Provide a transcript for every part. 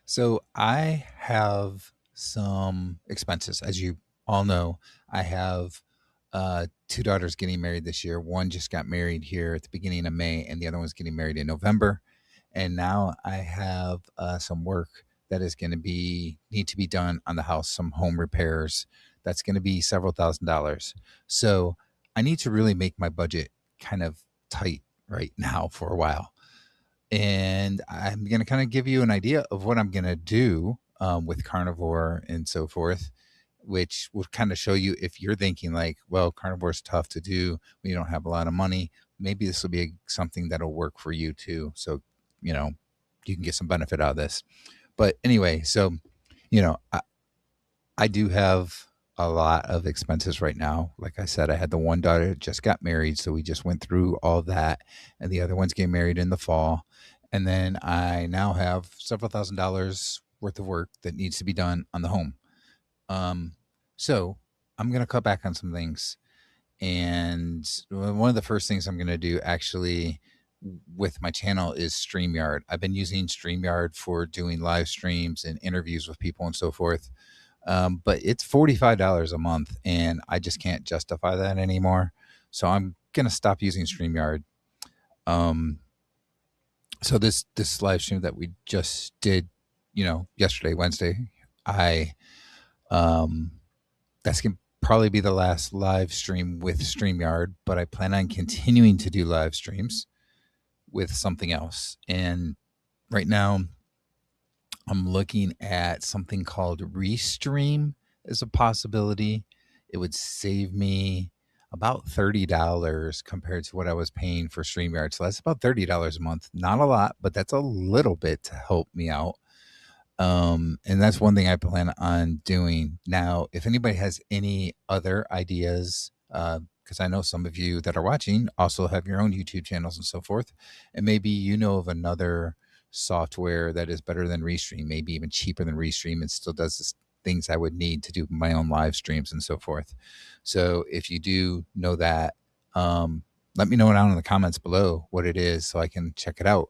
So I have some expenses. As you all know, I have two daughters getting married this year. One just got married here at the beginning of May, and the other one's getting married in November. And now I have some work that is going to be need to be done on the house, some home repairs. That's going to be several $1,000s. So I need to really make my budget kind of tight right now for a while, and I'm going to kind of give you an idea of what I'm going to do with Carnivore and so forth, which will kind of show you if you're thinking like, well, Carnivore is tough to do. We don't have a lot of money. Maybe this will be something that'll work for you too. So, you know, you can get some benefit out of this. But anyway, so, you know, I do have a lot of expenses right now. Like I said, I had the one daughter that just got married, so we just went through all that, and the other one's getting married in the fall. And then I now have several $1,000s worth of work that needs to be done on the home. Um, so I'm gonna cut back on some things, and one of the first things I'm gonna do actually with my channel is StreamYard. I've been using StreamYard for doing live streams and interviews with people and so forth, but it's $45 a month, and I just can't justify that anymore. So I'm gonna stop using StreamYard. Um, so this live stream that we just did, yesterday, Wednesday, I um, that's gonna probably be the last live stream with StreamYard, but I plan on continuing to do live streams with something else. And right now, I'm looking at something called Restream as a possibility. It would save me about $30 compared to what I was paying for StreamYard. So that's about $30 a month. Not a lot, but that's a little bit to help me out. And that's one thing I plan on doing. Now, if anybody has any other ideas, because I know some of you that are watching also have your own YouTube channels and so forth, and maybe you know of another software that is better than Restream, maybe even cheaper than Restream, and still does the things I would need to do my own live streams and so forth. So if you do know that, let me know down in the comments below what it is so I can check it out.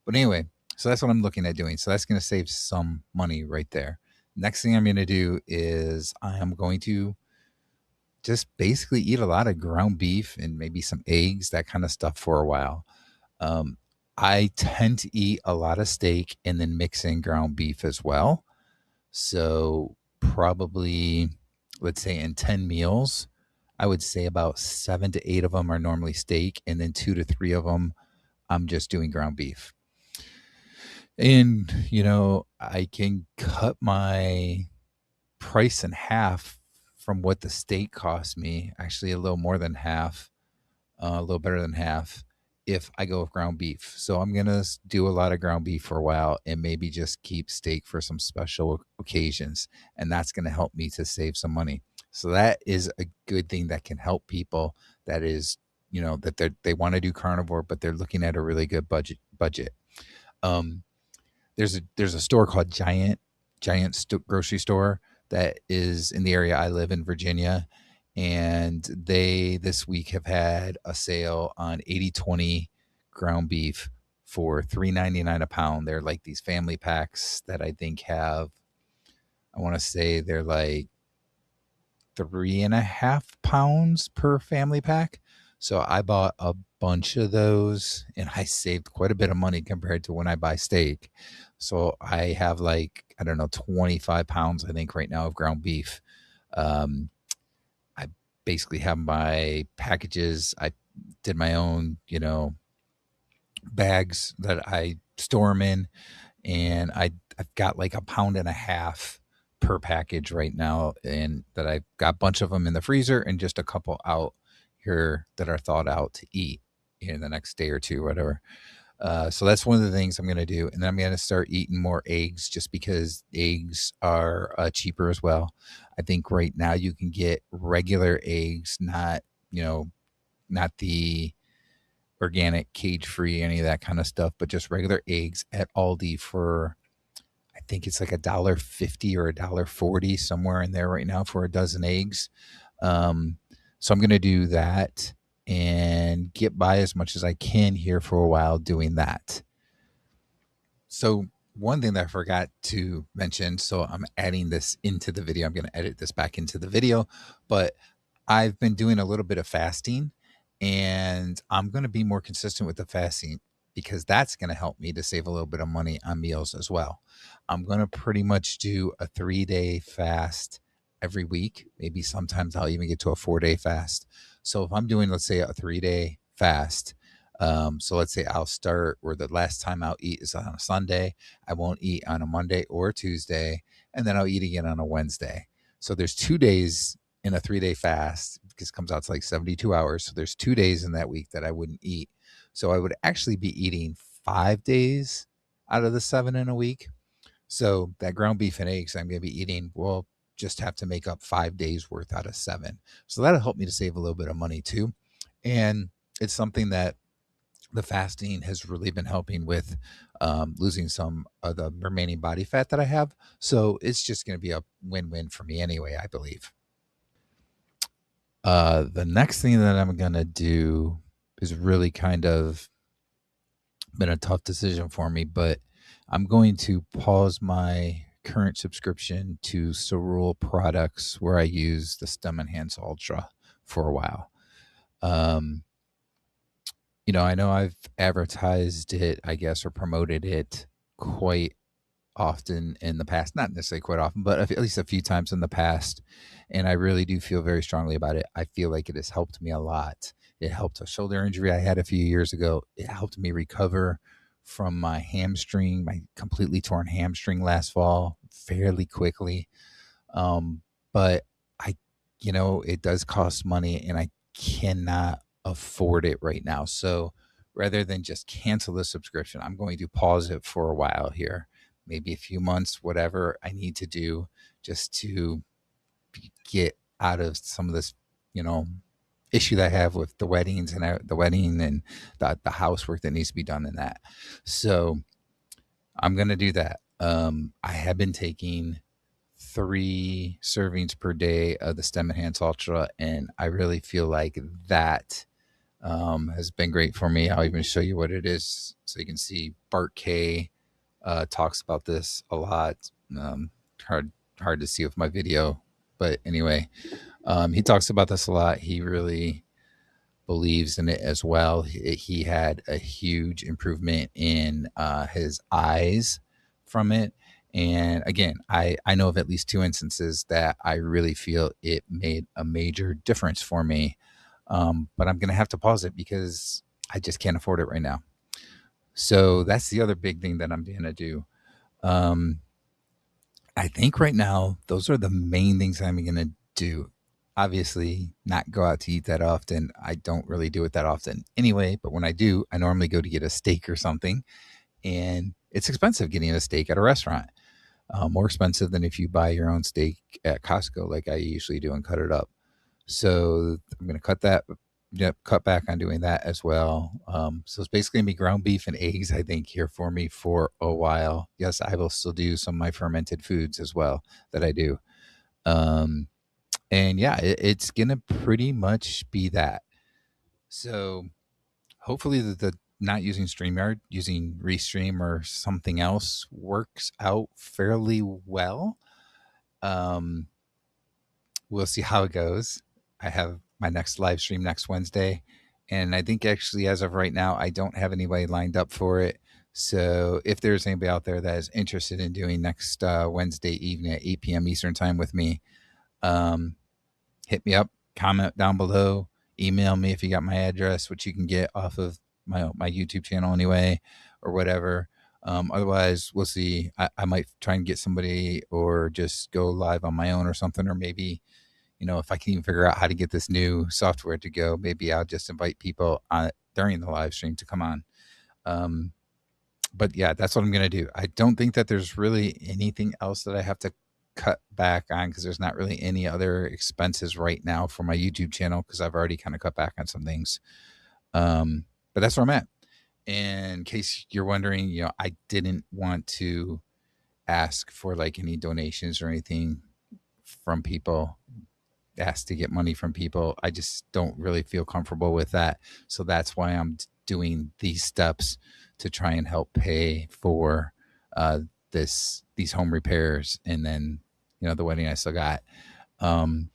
But anyway, so that's what I'm looking at doing. So that's going to save some money right there. Next thing I'm going to do is I am going to just basically eat a lot of ground beef and maybe some eggs, that kind of stuff for a while. Um, I tend to eat a lot of steak and then mix in ground beef as well. So probably, let's say in 10 meals, I would say about 7 to 8 of them are normally steak, and then 2 to 3 of them I'm just doing ground beef. And, I can cut my price in half from what the steak cost me, actually a little more than half, a little better than half, if I go with ground beef. So I'm going to do a lot of ground beef for a while and maybe just keep steak for some special occasions. And that's going to help me to save some money. So that is a good thing that can help people that is, that they want to do carnivore, but they're looking at a really good budget. Um, there's a store called Giant grocery store that is in the area I live in, Virginia, and they this week have had a sale on 80/20 ground beef for $3.99 a pound. They're like these family packs that I think have, I want to say they're like 3.5 pounds per family pack. So I bought a bunch of those and I saved quite a bit of money compared to when I buy steak. So I have like, I don't know, 25 pounds, I think, right now of ground beef. Um, I basically have my packages. I did my own, bags that I store them in, and I've got like a pound and a half per package right now, and that I've got a bunch of them in the freezer and just a couple out here that are thawed out to eat in the next day or two, whatever. So that's one of the things I'm going to do, and then I'm going to start eating more eggs just because eggs are cheaper as well. I think right now you can get regular eggs, not the organic, cage free, any of that kind of stuff, but just regular eggs at Aldi for, I think it's like $1.50 or $1.40, somewhere in there right now for a dozen eggs. So I'm going to do that and get by as much as I can here for a while doing that. So one thing that I forgot to mention, so I'm adding this into the video. I'm going to edit this back into the video, but I've been doing a little bit of fasting, and I'm going to be more consistent with the fasting because that's going to help me to save a little bit of money on meals as well. I'm going to pretty much do a 3-day fast every week. Maybe sometimes I'll even get to a 4-day fast. So if I'm doing, let's say, a 3-day fast, so let's say I'll start, or the last time I'll eat is on a Sunday. I won't eat on a Monday or a Tuesday, and then I'll eat again on a Wednesday. So there's 2 days in a 3-day fast, because it comes out to like 72 hours. So there's 2 days in that week that I wouldn't eat. So I would actually be eating 5 days out of the 7 in a week. So that ground beef and eggs I'm going to be eating will just have to make up 5 days worth out of 7. So that'll help me to save a little bit of money too. And it's something that the fasting has really been helping with, losing some of the remaining body fat that I have. So it's just going to be a win-win for me anyway, I believe. The next thing that I'm going to do is really kind of been a tough decision for me, but I'm going to pause my current subscription to Cerule products where I use the Stem Enhance Ultra for a while. I know I've advertised it, I guess, or promoted it quite often in the past. Not necessarily quite often, but at least a few times in the past. And I really do feel very strongly about it. I feel like it has helped me a lot. It helped a shoulder injury I had a few years ago. It helped me recover from my hamstring, my completely torn hamstring last fall, fairly quickly. But I, it does cost money, and I cannot afford it right now. So rather than just cancel the subscription, I'm going to pause it for a while here, maybe a few months, whatever I need to do just to get out of some of this, you know, issue that I have with the weddings and the wedding and the housework that needs to be done in that. So I'm going to do that. I have been taking 3 servings per day of the Stem Enhance Ultra, and I really feel like that has been great for me. I'll even show you what it is so you can see. Bart K talks about this a lot. Um, hard to see with my video, but anyway, he talks about this a lot. He really believes in it as well. He had a huge improvement in his eyes from it. And again, I know of at least 2 instances that I really feel it made a major difference for me. But I'm going to have to pause it because I just can't afford it right now. So that's the other big thing that I'm going to do. Um, I think right now, those are the main things I'm going to do. Obviously, not go out to eat that often. I don't really do it that often anyway, but when I do, I normally go to get a steak or something. And it's expensive getting a steak at a restaurant, more expensive than if you buy your own steak at Costco, like I usually do, and cut it up. So I'm going to cut back on doing that as well. So it's basically going to be ground beef and eggs, I think, here for me for a while. Yes, I will still do some of my fermented foods as well that I do. Um, and yeah, it's going to pretty much be that. So hopefully the not using StreamYard, using Restream or something else works out fairly well. Um, we'll see how it goes. I have my next live stream next Wednesday. And I think actually, as of right now, I don't have anybody lined up for it. So if there's anybody out there that is interested in doing next Wednesday evening at 8 p.m. Eastern time with me, um, hit me up, comment down below, email me if you got my address, which you can get off of my YouTube channel anyway, or whatever. Otherwise, we'll see. I might try and get somebody or just go live on my own or something, or maybe if I can even figure out how to get this new software to go, maybe I'll just invite people on during the live stream to come on. But yeah, that's what I'm going to do. I don't think that there's really anything else that I have to cut back on because there's not really any other expenses right now for my YouTube channel because I've already kind of cut back on some things. But that's where I'm at. And in case you're wondering, I didn't want to ask for like any donations or anything from people, ask to get money from people. I just don't really feel comfortable with that. So that's why I'm doing these steps to try and help pay for uh, these home repairs, and then the wedding I still got. Um,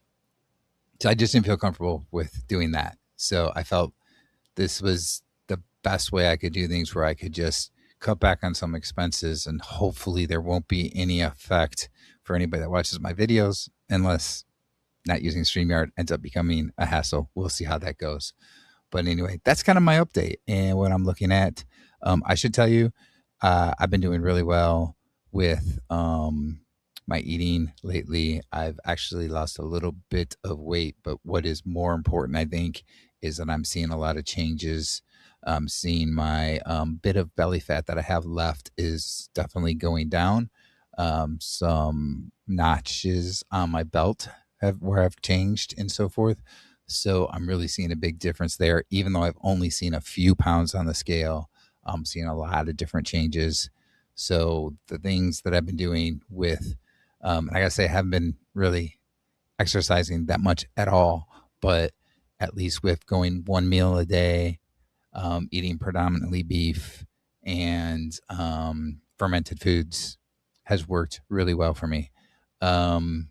so I just didn't feel comfortable with doing that. So I felt this was the best way I could do things, where I could just cut back on some expenses, and hopefully there won't be any effect for anybody that watches my videos, unless not using StreamYard ends up becoming a hassle. We'll see how that goes. But anyway, that's kind of my update and what I'm looking at. I should tell you, I've been doing really well with my eating lately. I've actually lost a little bit of weight, but what is more important, I think, is that I'm seeing a lot of changes. Seeing my bit of belly fat that I have left is definitely going down. Some notches on my belt where I've changed and so forth. So I'm really seeing a big difference there, even though I've only seen a few pounds on the scale. I'm seeing a lot of different changes. So the things that I've been doing with, and I gotta say, I haven't been really exercising that much at all, but at least with going one meal a day, eating predominantly beef and fermented foods has worked really well for me. Um,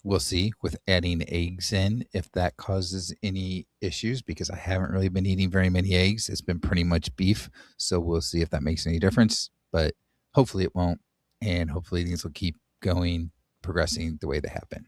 We'll see with adding eggs in if that causes any issues, because I haven't really been eating very many eggs. It's been pretty much beef. So we'll see if that makes any difference, but hopefully it won't. And hopefully things will keep going, progressing the way they have been.